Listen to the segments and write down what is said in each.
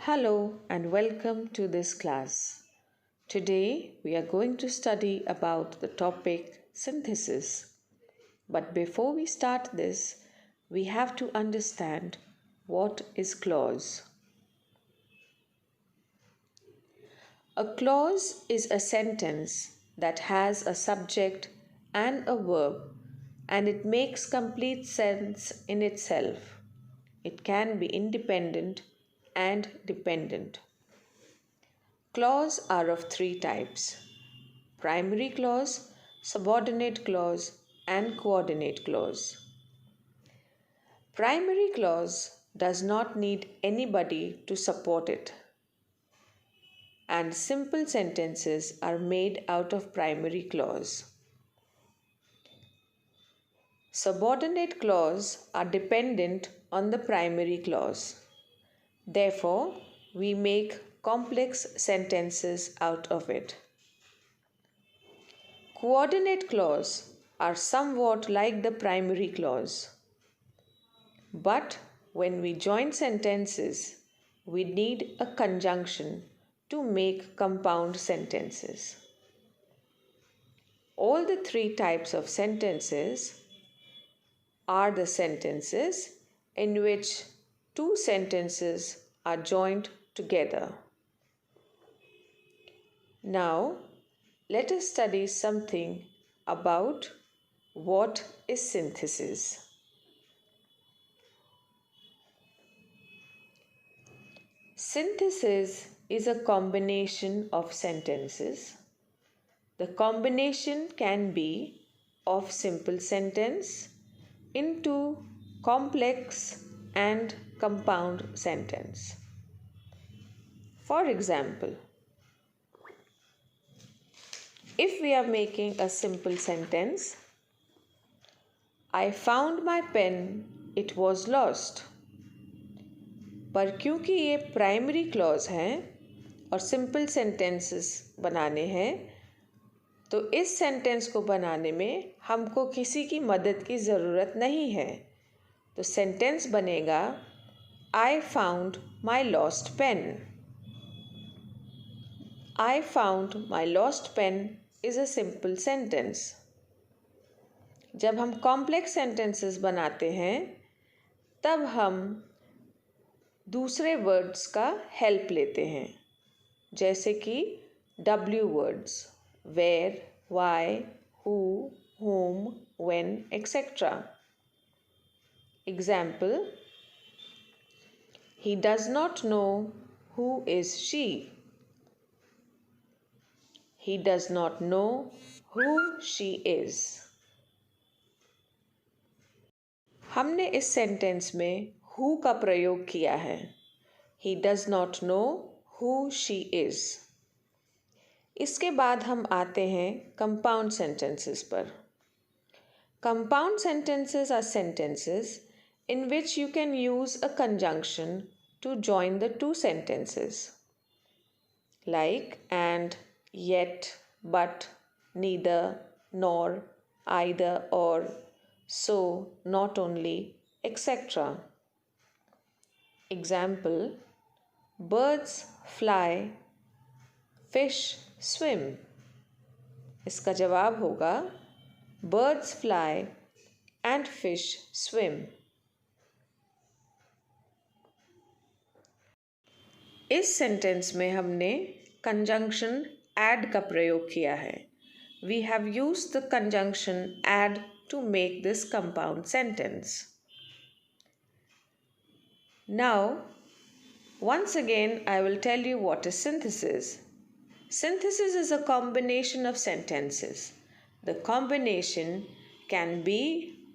Hello and welcome to this class. Today we are going to study about the topic synthesis. But before we start this, we have to understand what is clause. A clause is a sentence that has a subject and a verb and it makes complete sense in itself. It can be independent and dependent. Clause are of three types: primary clause, subordinate clause, and coordinate clause. Primary clause does not need anybody to support it, and simple sentences are made out of primary clause. Subordinate clause are dependent on the primary clause. Therefore, we make complex sentences out of it. Coordinate clause are somewhat like the primary clause. But when we join sentences, we need a conjunction to make compound sentences. All the three types of sentences are the sentences in which two sentences are joined together. Now, let us study something about what is synthesis. Synthesis is a combination of sentences. The combination can be of simple sentence into complex and compound sentence. For example, if we are making a simple sentence, I found my pen, it was lost. पर क्योंकि ये primary clause हैं और simple sentences बनाने हैं, तो इस sentence को बनाने में हमको किसी की मदद की ज़रूरत नहीं है. तो सेंटेंस बनेगा I found my lost pen. I found my lost pen is a simple sentence. जब हम कॉम्प्लेक्स सेंटेंसेस बनाते हैं तब हम दूसरे वर्ड्स का हेल्प लेते हैं, जैसे कि W words where, why, who, whom, when, etc. Example: He does not know who is she. He does not know who she is. हमने इस सेंटेंस में who का प्रयोग किया है. He does not know who she is. इसके बाद हम आते हैं compound sentences पर. Compound sentences are sentences in which you can use a conjunction to join the two sentences, like and, yet, but, neither, nor, either, or, so, not only, etc. Example: birds fly, fish swim. इसका जवाब होगा birds fly and fish swim. इस sentence में हमने conjunction add का प्रयोग किया है. We have used the conjunction add to make this compound sentence. Now, once again, I will tell you what is synthesis. Synthesis is a combination of sentences. The combination can be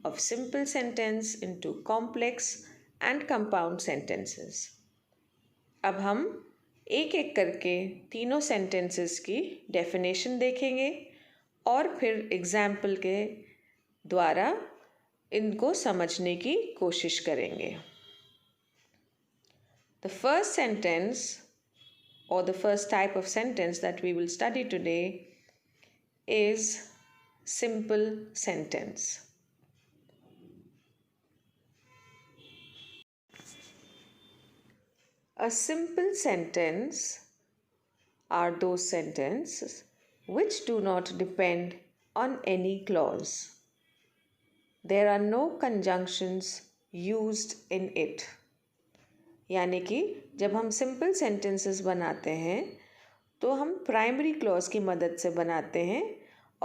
of simple sentence into complex and compound sentences. अब हम एक एक करके तीनों sentences की definition देखेंगे और फिर example के द्वारा इनको समझने की कोशिश करेंगे. The first sentence or the first type of sentence that we will study today is simple sentence. A simple sentence are those sentences which do not depend on any clause. There are no conjunctions used in it. यानी कि जब हम simple sentences बनाते हैं तो हम primary clause की मदद से बनाते हैं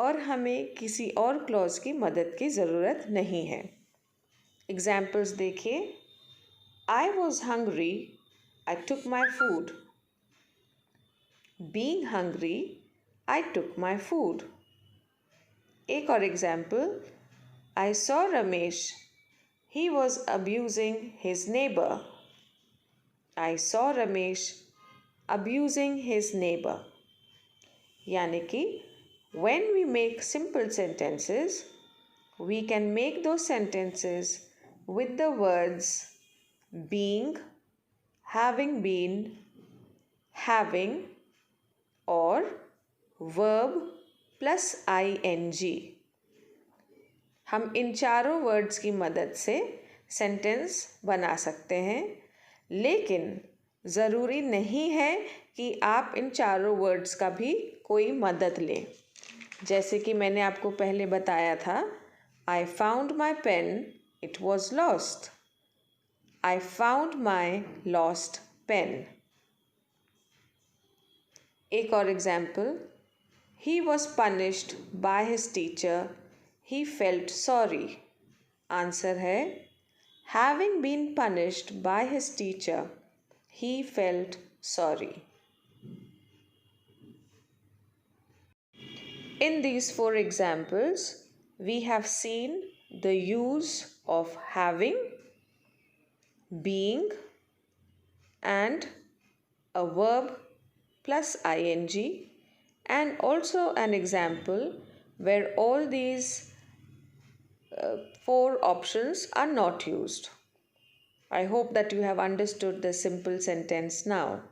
और हमें किसी और क्लॉज की मदद की ज़रूरत नहीं है। एग्जाम्पल्स देखिए। I was hungry, I took my food. Being hungry, I took my food. एक और example. I saw Ramesh, he was abusing his neighbor. I saw Ramesh abusing his neighbor. यानी कि when we make simple sentences, we can make those sentences with the words being, having been, having or verb plus ing. हम इन चारों words की मदद से sentence बना सकते हैं, लेकिन ज़रूरी नहीं है कि आप इन चारों वर्ड्स का भी कोई मदद लें। जैसे कि मैंने आपको पहले बताया था, I found my pen, it was lost. I found my lost pen. एक और example. He was punished by his teacher, he felt sorry. Answer है having been punished by his teacher, he felt sorry. In these four examples, we have seen the use of having, being, and a verb plus ing, and also an example where all these four options are not used. I hope that you have understood the simple sentence now.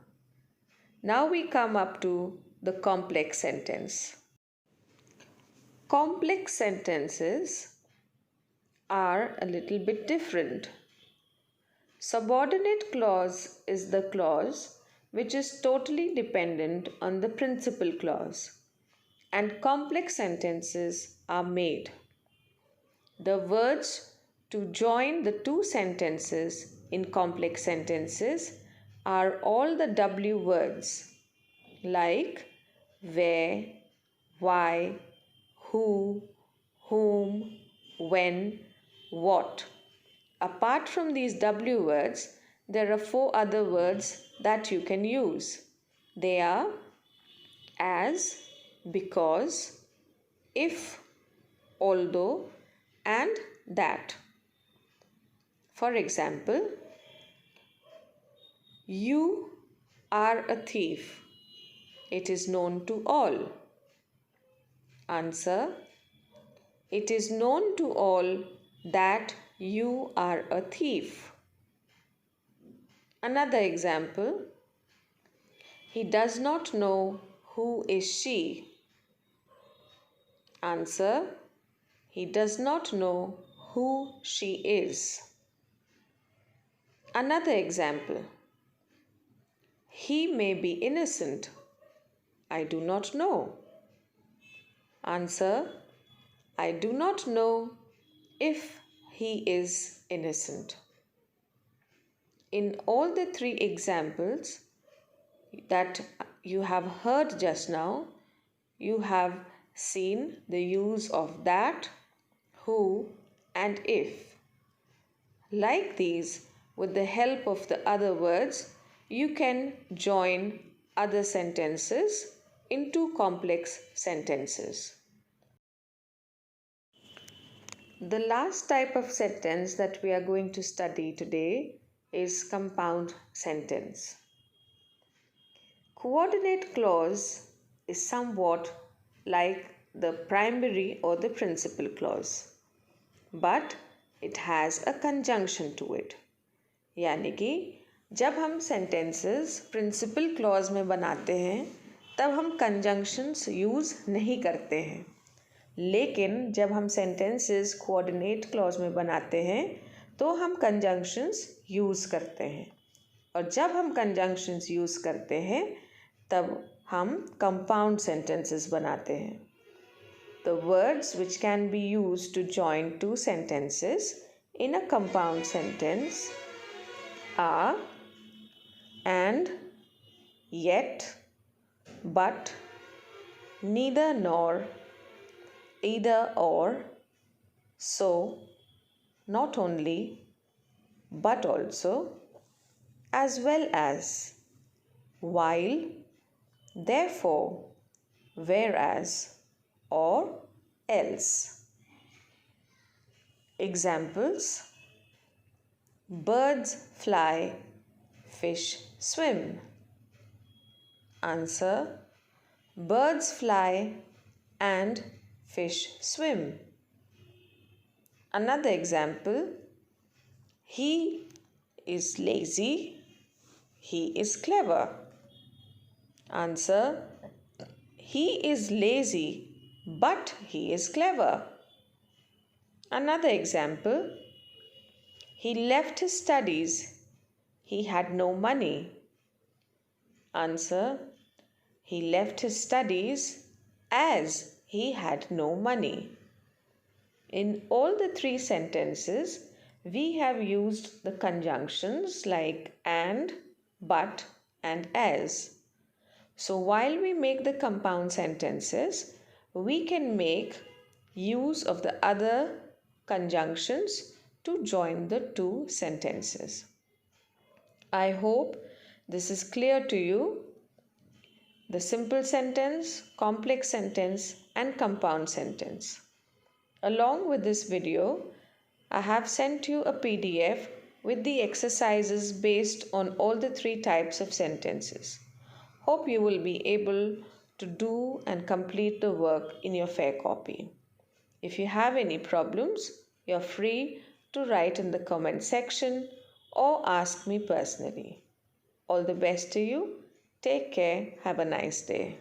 Now we come up to the complex sentence. Complex sentences are a little bit different. Subordinate clause is the clause which is totally dependent on the principal clause, and complex sentences are made. The words to join the two sentences in complex sentences are all the W words like where, why, who, whom, when, what. Apart from these W words, there are four other words that you can use. They are as, because, if, although, and that. For example, you are a thief. It is known to all. Answer: it is known to all that you are a thief. Another example, he does not know who is she. Answer: he does not know who she is. Another example, he may be innocent. I do not know. Answer: I do not know if he is innocent. In all the three examples that you have heard just now, you have seen the use of that, who, and if. Like these, with the help of the other words, you can join other sentences into complex sentences. The last type of sentence that we are going to study today is compound sentence. Coordinate clause is somewhat like the primary or the principal clause, but it has a conjunction to it. यानी कि जब हम sentences principal clause में बनाते हैं तब हम conjunctions use नहीं करते हैं, लेकिन जब हम sentences coordinate clause में बनाते हैं तो हम conjunctions यूज़ करते हैं. और जब हम कंजंक्शंस यूज़ करते हैं तब हम कंपाउंड सेंटेंसेस बनाते हैं. The words which can be used to join two sentences in a compound sentence are and, yet, but, neither nor, either or, so, not only, but also, as well as, while, therefore, whereas, or else. Examples: birds fly, fish swim. Answer: birds fly and fish swim. Another example: he is lazy, he is clever. Answer: he is lazy, but he is clever. Another example: he left his studies, he had no money. Answer: he left his studies as he had no money. In all the three sentences, we have used the conjunctions like and, but, and as. So while we make the compound sentences, we can make use of the other conjunctions to join the two sentences. I hope this is clear to you. The simple sentence, complex sentence, and compound sentence. Along with this video, I have sent you a PDF with the exercises based on all the three types of sentences. Hope you will be able to do and complete the work in your fair copy. If you have any problems, you're free to write in the comment section or ask me personally. All the best to you. Take care. Have a nice day.